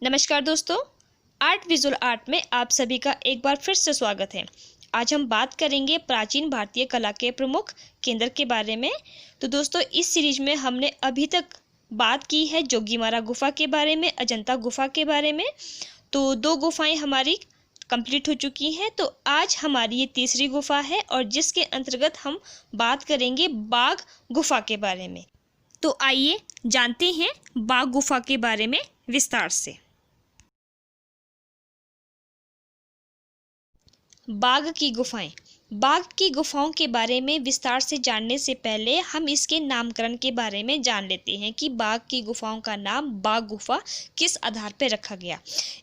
नमस्कार दोस्तों, art visual art में आप सभी का एक बार फिर से स्वागत है। आज हम बात करेंगे प्राचीन भारतीय कला के प्रमुख केंद्र के बारे में। तो दोस्तों, इस सीरीज में हमने अभी तक बात की है जोगीमारा गुफा के बारे में, अजंता गुफा के बारे में। तो 2 गुफाएं हमारी कंप्लीट हो चुकी हैं। तो आज हमारी ये तीसरी गुफा है और जिसके अंतर्गत हम बात करेंगे बाघ गुफा के बारे में। तो आइए जानते हैं बाघ गुफा के बारे में विस्तार से। बाघ की गुफाएं। बाघ की गुफाओं के बारे में विस्तार से जानने से पहले हम इसके नामकरण के बारे में जान लेते हैं कि बाघ की गुफाओं का नाम बाघ गुफा किस आधार पर रखा गया।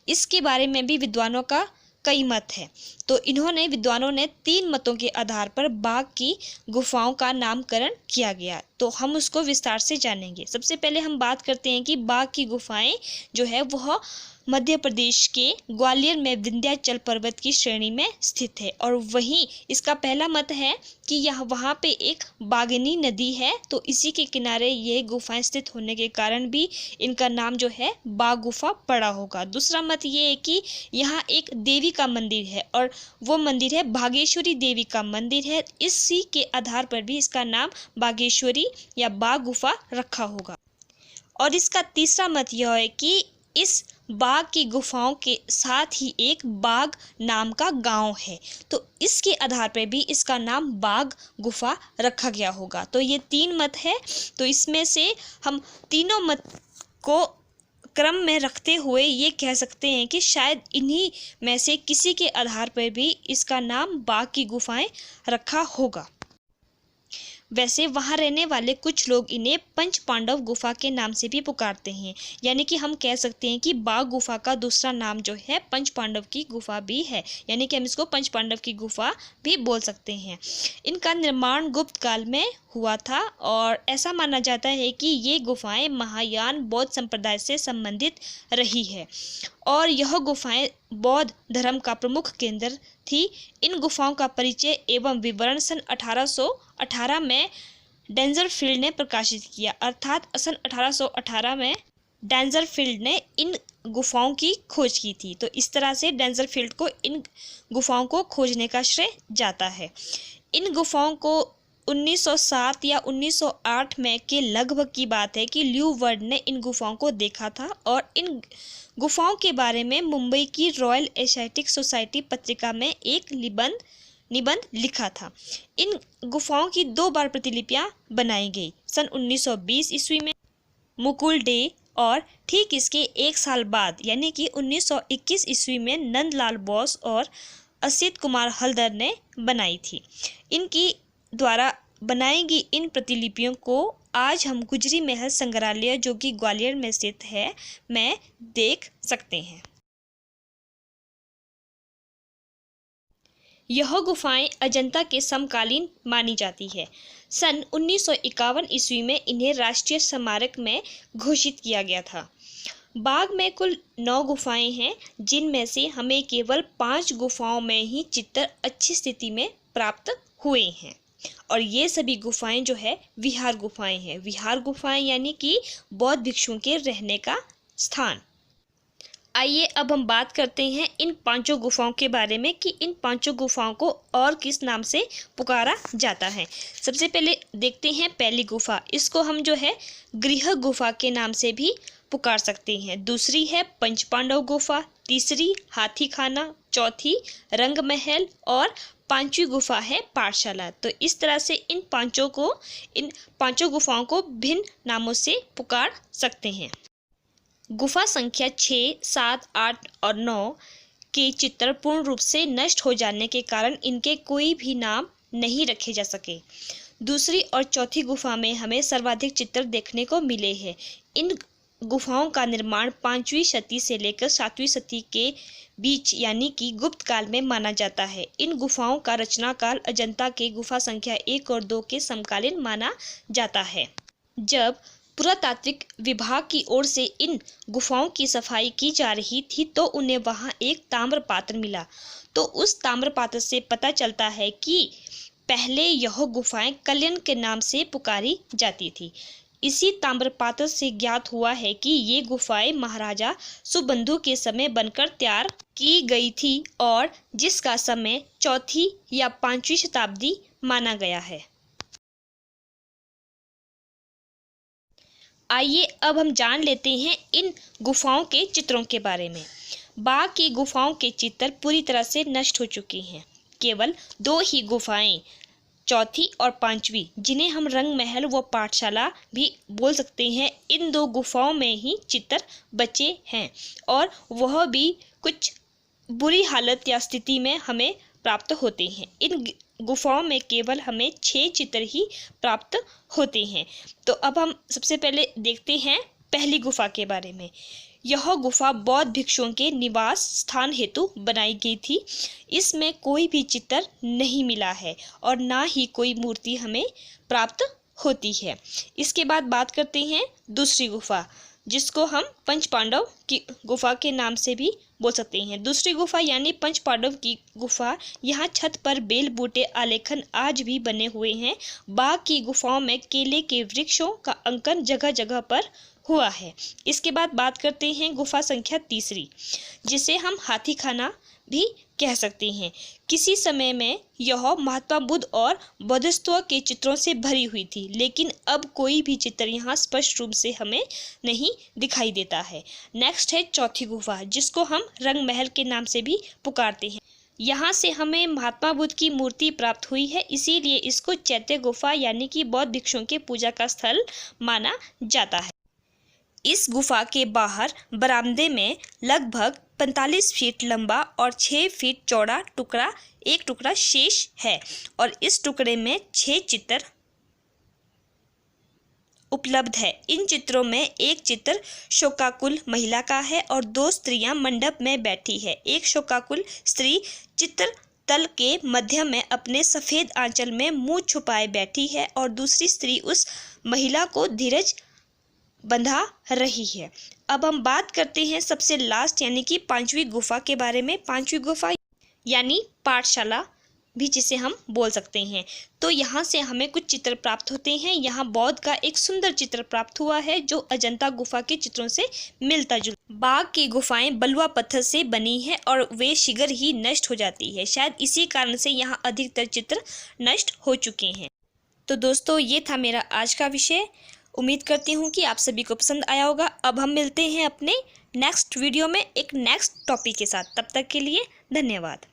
इसके बारे में भी विद्वानों का कई मत है। तो विद्वानों ने 3 मतों के आधार पर बाघ की गुफाओं का नामकरण किया गया। तो हम उसको विस्तार से जानेंगे। सबसे पहले हम बात करते हैं कि बाघ की गुफाएं जो है वह मध्य प्रदेश के ग्वालियर में विंध्याचल पर्वत की श्रेणी में स्थित है। और वहीं इसका पहला मत है कि वहाँ पे एक बागनी नदी है, तो इसी के किनारे ये गुफाएं स्थित होने के कारण भी इनका नाम जो है बाघ गुफा पड़ा होगा। दूसरा मत ये है कि यहाँ एक देवी का मंदिर है और वो मंदिर है बागेश्वरी देवी का मंदिर है। इसी के आधार पर भी इसका नाम बागेश्वरी या बाघ गुफा रखा होगा। और इसका तीसरा मत यह है कि इस बाघ की गुफाओं के साथ ही एक बाघ नाम का गांव है, तो इसके आधार पर भी इसका नाम बाघ गुफा रखा गया होगा। तो ये 3 मत है। तो इसमें से हम तीनों मत को क्रम में रखते हुए ये कह सकते हैं कि शायद इन्हीं में से किसी के आधार पर भी इसका नाम बाघ की गुफाएं रखा होगा। वैसे वहाँ रहने वाले कुछ लोग इन्हें पंच पांडव गुफा के नाम से भी पुकारते हैं, यानी कि हम कह सकते हैं कि बाघ गुफा का दूसरा नाम जो है पंच पांडव की गुफा भी है, यानी कि हम इसको पंच पांडव की गुफा भी बोल सकते हैं। इनका निर्माण गुप्त काल में हुआ था और ऐसा माना जाता है कि ये गुफाएं महायान बौद्ध संप्रदाय से संबंधित रही है और यह गुफाएं बौद्ध धर्म का प्रमुख केंद्र थी। इन गुफाओं का परिचय एवं विवरण सन 1818 में डेंजरफील्ड ने प्रकाशित किया। अर्थात सन 1818 में डेंजरफील्ड ने इन गुफाओं की खोज की थी। तो इस तरह से डेंजरफील्ड को इन गुफाओं को खोजने का श्रेय जाता है। इन गुफाओं को 1907 या 1908 में के लगभग की बात है कि ल्यू वर्ड ने इन गुफाओं को देखा था और इन गुफाओं के बारे में मुंबई की रॉयल एशियाटिक सोसाइटी पत्रिका में एक निबंध लिखा था। इन गुफाओं की 2 बार प्रतिलिपियां बनाई गई, सन 1920 ईस्वी में मुकुल डे और ठीक इसके 1 साल बाद यानी कि 1921 ईस्वी में नंदलाल बोस और असित कुमार हल्दर ने बनाई थी। इनकी द्वारा बनाई गई इन प्रतिलिपियों को आज हम गुजरी महल संग्रहालय जो कि ग्वालियर में स्थित है में देख सकते हैं। यह गुफाएं अजंता के समकालीन मानी जाती है। सन 1951 ईस्वी में इन्हें राष्ट्रीय स्मारक में घोषित किया गया था। बाघ में कुल 9 गुफाएं हैं, जिनमें से हमें केवल 5 गुफाओं में ही चित्र अच्छी स्थिति में प्राप्त हुए हैं और ये सभी गुफाएं जो है विहार गुफाएं हैं। विहार गुफाएं यानी कि बौद्ध भिक्षुओं के रहने का स्थान। आइए अब हम बात करते हैं इन 5 गुफाओं के बारे में कि इन 5 गुफाओं को और किस नाम से पुकारा जाता है। सबसे पहले देखते हैं पहली गुफा। इसको हम जो है गृह गुफा के नाम से भी पुकार सकते हैं। दूसरी है पंच पांडव गुफा, तीसरी हाथी खाना, चौथी रंग महल और 5वीं गुफा है पाठशाला। तो इस तरह से इन पांचों गुफाओं को भिन्न नामों से पुकार सकते हैं। गुफा संख्या 6, 7, 8 और 9 के चित्र पूर्ण रूप से नष्ट हो जाने के कारण इनके कोई भी नाम नहीं रखे जा सके। दूसरी और चौथी गुफा में हमें सर्वाधिक चित्र देखने को मिले हैं। इन गुफाओं का निर्माण 5वीं शती से लेकर 7वीं शती के बीच यानी कि गुप्त काल में माना जाता है। इन गुफाओं का रचना काल अजंता के गुफा संख्या 1 और 2 के समकालीन माना जाता है। जब पुरातात्विक विभाग की ओर से इन गुफाओं की सफाई की जा रही थी तो उन्हें वहां एक ताम्र पात्र मिला। तो उस ताम्र पात्र से पता चलता है कि पहले यह गुफाएं कल्याण के नाम से पुकारी जाती थी। इसी ताम्रपात्र से ज्ञात हुआ है कि ये गुफाएं महाराजा सुबंधु के समय बनकर तैयार की गई थी और जिसका समय 4वीं या 5वीं शताब्दी माना गया है। आइए अब हम जान लेते हैं इन गुफाओं के चित्रों के बारे में। बाघ की गुफाओं के चित्र पूरी तरह से नष्ट हो चुके हैं। केवल 2 ही गुफाएं, 4वीं और 5वीं, जिन्हें हम रंग महल व पाठशाला भी बोल सकते हैं, इन 2 गुफाओं में ही चित्र बचे हैं और वह भी कुछ बुरी हालत या स्थिति में हमें प्राप्त होते हैं। इन गुफाओं में केवल हमें 6 चित्र ही प्राप्त होते हैं। तो अब हम सबसे पहले देखते हैं पहली गुफा के बारे में। यह गुफा बौद्ध भिक्षुओं के निवास स्थान हेतु बनाई गई थी। इसमें कोई भी चित्र नहीं मिला है और ना ही कोई मूर्ति हमें प्राप्त होती है। इसके बाद बात करते हैं दूसरी गुफा, जिसको हम पंच पांडव की गुफा के नाम से भी बोल सकते हैं। दूसरी गुफा यानी पंच पांडव की गुफा, यहाँ छत पर बेल बूटे आलेखन आज भी बने हुए हैं। बाघ की गुफाओं में केले के वृक्षों का अंकन जगह जगह पर हुआ है। इसके बाद बात करते हैं गुफा संख्या तीसरी, जिसे हम हाथी खाना भी कह सकते हैं। किसी समय में यह महात्मा बुद्ध और बौद्धत्व के चित्रों से भरी हुई थी, लेकिन अब कोई भी चित्र यहाँ स्पष्ट रूप से हमें नहीं दिखाई देता है। नेक्स्ट है चौथी गुफा, जिसको हम रंग महल के नाम से भी पुकारते हैं। यहाँ से हमें महात्मा बुद्ध की मूर्ति प्राप्त हुई है, इसीलिए इसको चैत्य गुफा यानी कि बौद्ध भिक्षुओं के पूजा का स्थल माना जाता है। इस गुफा के बाहर बरामदे में लगभग 45 फीट लंबा और 6 फीट चौड़ा एक टुकड़ा शेष है और इस टुकड़े में 6 चित्र उपलब्ध है। इन चित्रों में एक चित्र शोकाकुल महिला का है और 2 स्त्रियां मंडप में बैठी है। एक शोकाकुल स्त्री चित्र तल के मध्य में अपने सफेद आंचल में मुंह छुपाए बैठी है और दूसरी स्त्री उस महिला को धीरज बंधा रही है। अब हम बात करते हैं सबसे लास्ट यानी कि 5वीं गुफा के बारे में। 5वीं गुफा यानी पाठशाला भी जिसे हम बोल सकते हैं। तो यहाँ से हमें कुछ चित्र प्राप्त होते हैं। यहाँ बौद्ध का एक सुंदर चित्र प्राप्त हुआ है जो अजंता गुफा के चित्रों से मिलता जुलता। बाघ की गुफाएं बलुआ पत्थर से बनी है और वे शीघ्र ही नष्ट हो जाती है। शायद इसी कारण से यहाँ अधिकतर चित्र नष्ट हो चुके हैं। तो दोस्तों, ये था मेरा आज का विषय। उम्मीद करती हूँ कि आप सभी को पसंद आया होगा। अब हम मिलते हैं अपने नेक्स्ट वीडियो में एक नेक्स्ट टॉपिक के साथ। तब तक के लिए धन्यवाद।